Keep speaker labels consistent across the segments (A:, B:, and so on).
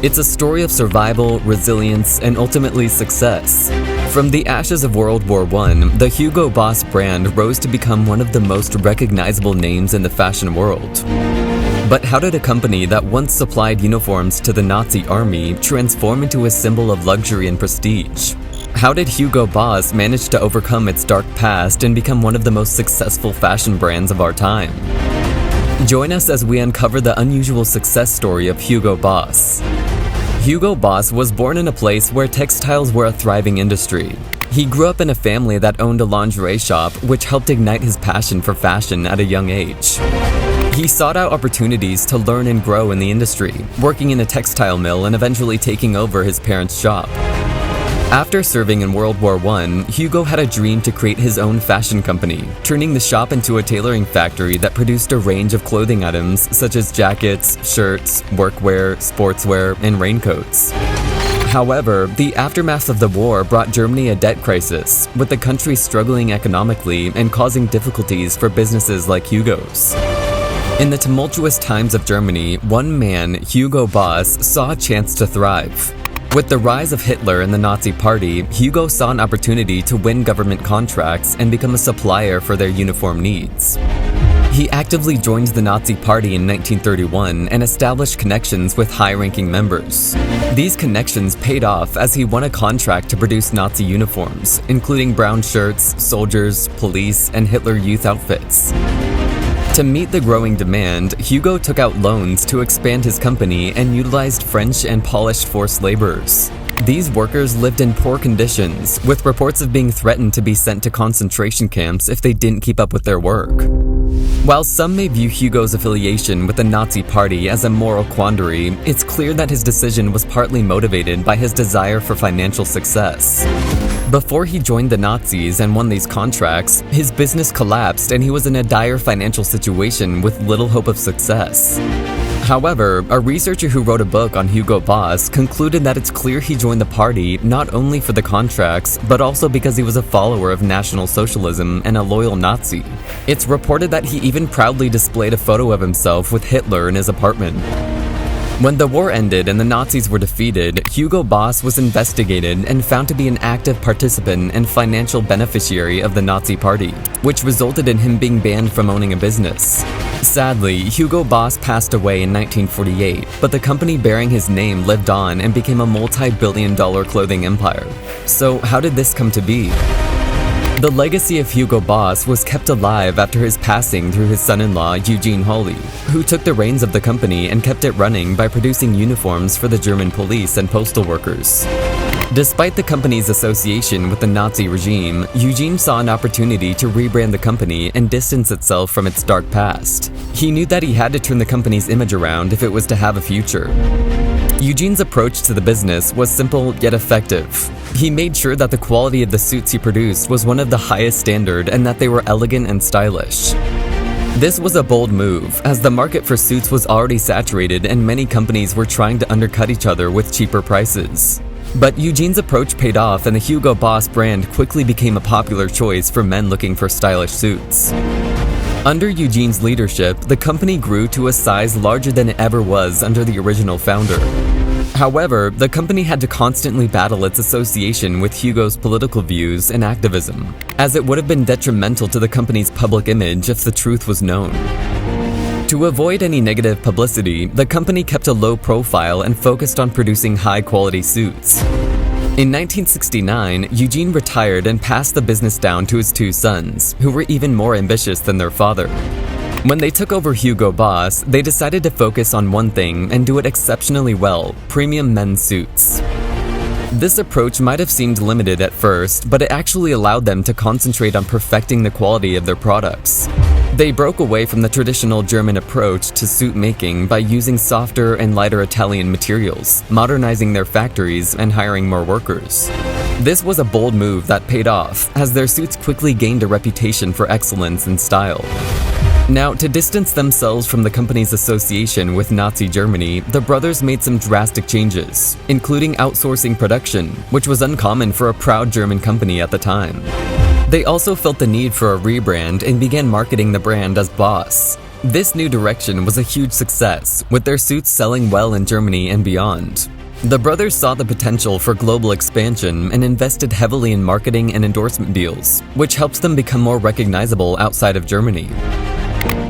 A: It's a story of survival, resilience, and ultimately success. From the ashes of World War I, the Hugo Boss brand rose to become one of the most recognizable names in the fashion world. But how did a company that once supplied uniforms to the Nazi army transform into a symbol of luxury and prestige? How did Hugo Boss manage to overcome its dark past and become one of the most successful fashion brands of our time? Join us as we uncover the unusual success story of Hugo Boss. Hugo Boss was born in a place where textiles were a thriving industry. He grew up in a family that owned a lingerie shop, which helped ignite his passion for fashion at a young age. He sought out opportunities to learn and grow in the industry, working in a textile mill and eventually taking over his parents' shop. After serving in World War I, Hugo had a dream to create his own fashion company, turning the shop into a tailoring factory that produced a range of clothing items such as jackets, shirts, workwear, sportswear, and raincoats. However, the aftermath of the war brought Germany a debt crisis, with the country struggling economically and causing difficulties for businesses like Hugo's. In the tumultuous times of Germany, one man, Hugo Boss, saw a chance to thrive. With the rise of Hitler and the Nazi Party, Hugo saw an opportunity to win government contracts and become a supplier for their uniform needs. He actively joined the Nazi Party in 1931 and established connections with high-ranking members. These connections paid off as he won a contract to produce Nazi uniforms, including brown shirts, soldiers, police, and Hitler Youth outfits. To meet the growing demand, Hugo took out loans to expand his company and utilized French and Polish forced laborers. These workers lived in poor conditions, with reports of being threatened to be sent to concentration camps if they didn't keep up with their work. While some may view Hugo's affiliation with the Nazi Party as a moral quandary, it's clear that his decision was partly motivated by his desire for financial success. Before he joined the Nazis and won these contracts, his business collapsed and he was in a dire financial situation with little hope of success. However, a researcher who wrote a book on Hugo Boss concluded that it's clear he joined the party not only for the contracts, but also because he was a follower of National Socialism and a loyal Nazi. It's reported that he even proudly displayed a photo of himself with Hitler in his apartment. When the war ended and the Nazis were defeated, Hugo Boss was investigated and found to be an active participant and financial beneficiary of the Nazi Party, which resulted in him being banned from owning a business. Sadly, Hugo Boss passed away in 1948, but the company bearing his name lived on and became a multi-billion-dollar clothing empire. So how did this come to be? The legacy of Hugo Boss was kept alive after his passing through his son-in-law, Eugene Hawley, who took the reins of the company and kept it running by producing uniforms for the German police and postal workers. Despite the company's association with the Nazi regime, Eugene saw an opportunity to rebrand the company and distance itself from its dark past. He knew that he had to turn the company's image around if it was to have a future. Eugene's approach to the business was simple yet effective. He made sure that the quality of the suits he produced was one of the highest standard and that they were elegant and stylish. This was a bold move, as the market for suits was already saturated and many companies were trying to undercut each other with cheaper prices. But Eugene's approach paid off and the Hugo Boss brand quickly became a popular choice for men looking for stylish suits. Under Eugene's leadership, the company grew to a size larger than it ever was under the original founder. However, the company had to constantly battle its association with Hugo's political views and activism, as it would have been detrimental to the company's public image if the truth was known. To avoid any negative publicity, the company kept a low profile and focused on producing high-quality suits. In 1969, Eugene retired and passed the business down to his two sons, who were even more ambitious than their father. When they took over Hugo Boss, they decided to focus on one thing and do it exceptionally well: premium men's suits. This approach might have seemed limited at first, but it actually allowed them to concentrate on perfecting the quality of their products. They broke away from the traditional German approach to suit making by using softer and lighter Italian materials, modernizing their factories, and hiring more workers. This was a bold move that paid off, as their suits quickly gained a reputation for excellence and style. Now, to distance themselves from the company's association with Nazi Germany, the brothers made some drastic changes, including outsourcing production, which was uncommon for a proud German company at the time. They also felt the need for a rebrand and began marketing the brand as Boss. This new direction was a huge success, with their suits selling well in Germany and beyond. The brothers saw the potential for global expansion and invested heavily in marketing and endorsement deals, which helped them become more recognizable outside of Germany.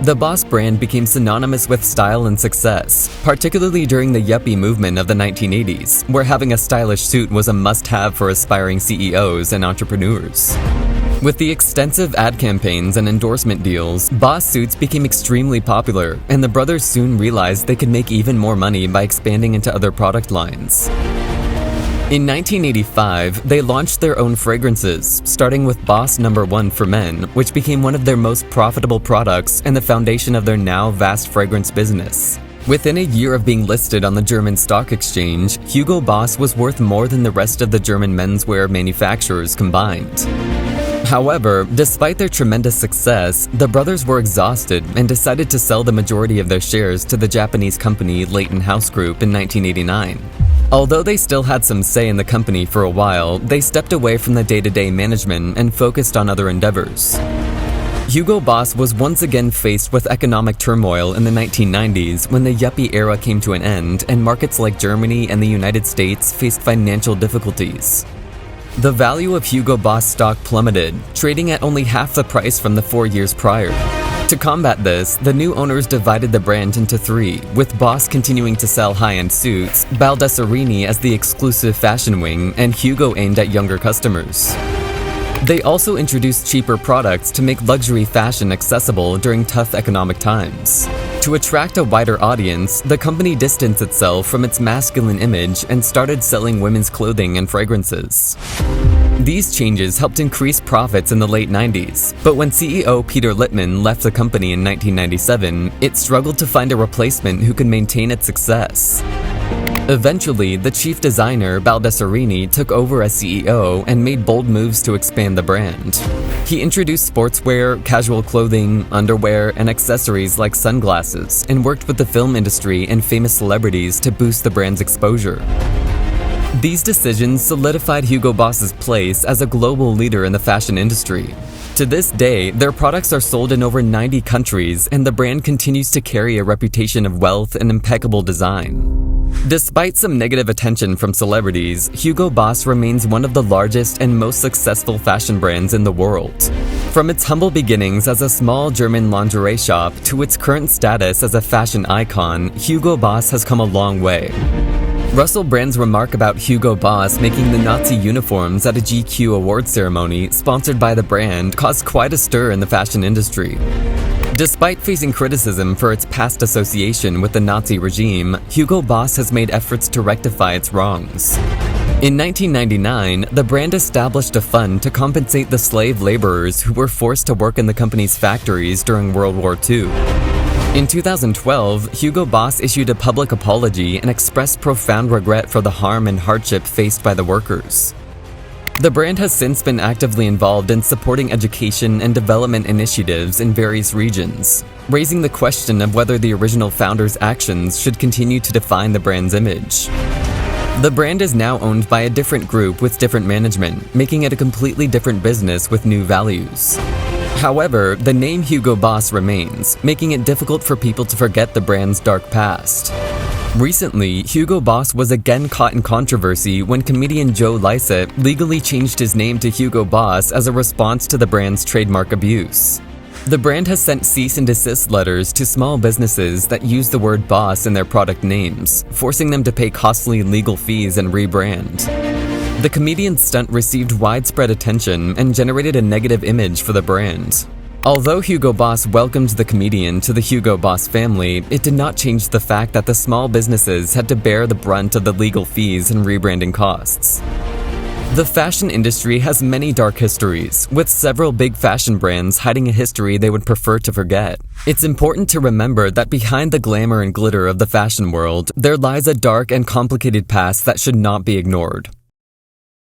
A: The Boss brand became synonymous with style and success, particularly during the yuppie movement of the 1980s, where having a stylish suit was a must-have for aspiring CEOs and entrepreneurs. With the extensive ad campaigns and endorsement deals, Boss suits became extremely popular, and the brothers soon realized they could make even more money by expanding into other product lines. In 1985, they launched their own fragrances, starting with Boss No. 1 for men, which became one of their most profitable products and the foundation of their now vast fragrance business. Within a year of being listed on the German stock exchange, Hugo Boss was worth more than the rest of the German menswear manufacturers combined. However, despite their tremendous success, the brothers were exhausted and decided to sell the majority of their shares to the Japanese company Leighton House Group in 1989. Although they still had some say in the company for a while, they stepped away from the day-to-day management and focused on other endeavors. Hugo Boss was once again faced with economic turmoil in the 1990s when the yuppie era came to an end and markets like Germany and the United States faced financial difficulties. The value of Hugo Boss stock plummeted, trading at only half the price from the 4 years prior. To combat this, the new owners divided the brand into three, with Boss continuing to sell high-end suits, Baldessarini as the exclusive fashion wing, and Hugo aimed at younger customers. They also introduced cheaper products to make luxury fashion accessible during tough economic times. To attract a wider audience, the company distanced itself from its masculine image and started selling women's clothing and fragrances. These changes helped increase profits in the late 90s, but when CEO Peter Littmann left the company in 1997, it struggled to find a replacement who could maintain its success. Eventually, the chief designer, Baldessarini, took over as CEO and made bold moves to expand the brand. He introduced sportswear, casual clothing, underwear, and accessories like sunglasses, and worked with the film industry and famous celebrities to boost the brand's exposure. These decisions solidified Hugo Boss's place as a global leader in the fashion industry. To this day, their products are sold in over 90 countries, and the brand continues to carry a reputation of wealth and impeccable design. Despite some negative attention from celebrities, Hugo Boss remains one of the largest and most successful fashion brands in the world. From its humble beginnings as a small German lingerie shop to its current status as a fashion icon, Hugo Boss has come a long way. Russell Brand's remark about Hugo Boss making the Nazi uniforms at a GQ award ceremony sponsored by the brand caused quite a stir in the fashion industry. Despite facing criticism for its past association with the Nazi regime, Hugo Boss has made efforts to rectify its wrongs. In 1999, the brand established a fund to compensate the slave laborers who were forced to work in the company's factories during World War II. In 2012, Hugo Boss issued a public apology and expressed profound regret for the harm and hardship faced by the workers. The brand has since been actively involved in supporting education and development initiatives in various regions, raising the question of whether the original founders' actions should continue to define the brand's image. The brand is now owned by a different group with different management, making it a completely different business with new values. However, the name Hugo Boss remains, making it difficult for people to forget the brand's dark past. Recently, Hugo Boss was again caught in controversy when comedian Joe Lycett legally changed his name to Hugo Boss as a response to the brand's trademark abuse. The brand has sent cease and desist letters to small businesses that use the word boss in their product names, forcing them to pay costly legal fees and rebrand. The comedian's stunt received widespread attention and generated a negative image for the brand. Although Hugo Boss welcomed the comedian to the Hugo Boss family, it did not change the fact that the small businesses had to bear the brunt of the legal fees and rebranding costs. The fashion industry has many dark histories, with several big fashion brands hiding a history they would prefer to forget. It's important to remember that behind the glamour and glitter of the fashion world, there lies a dark and complicated past that should not be ignored.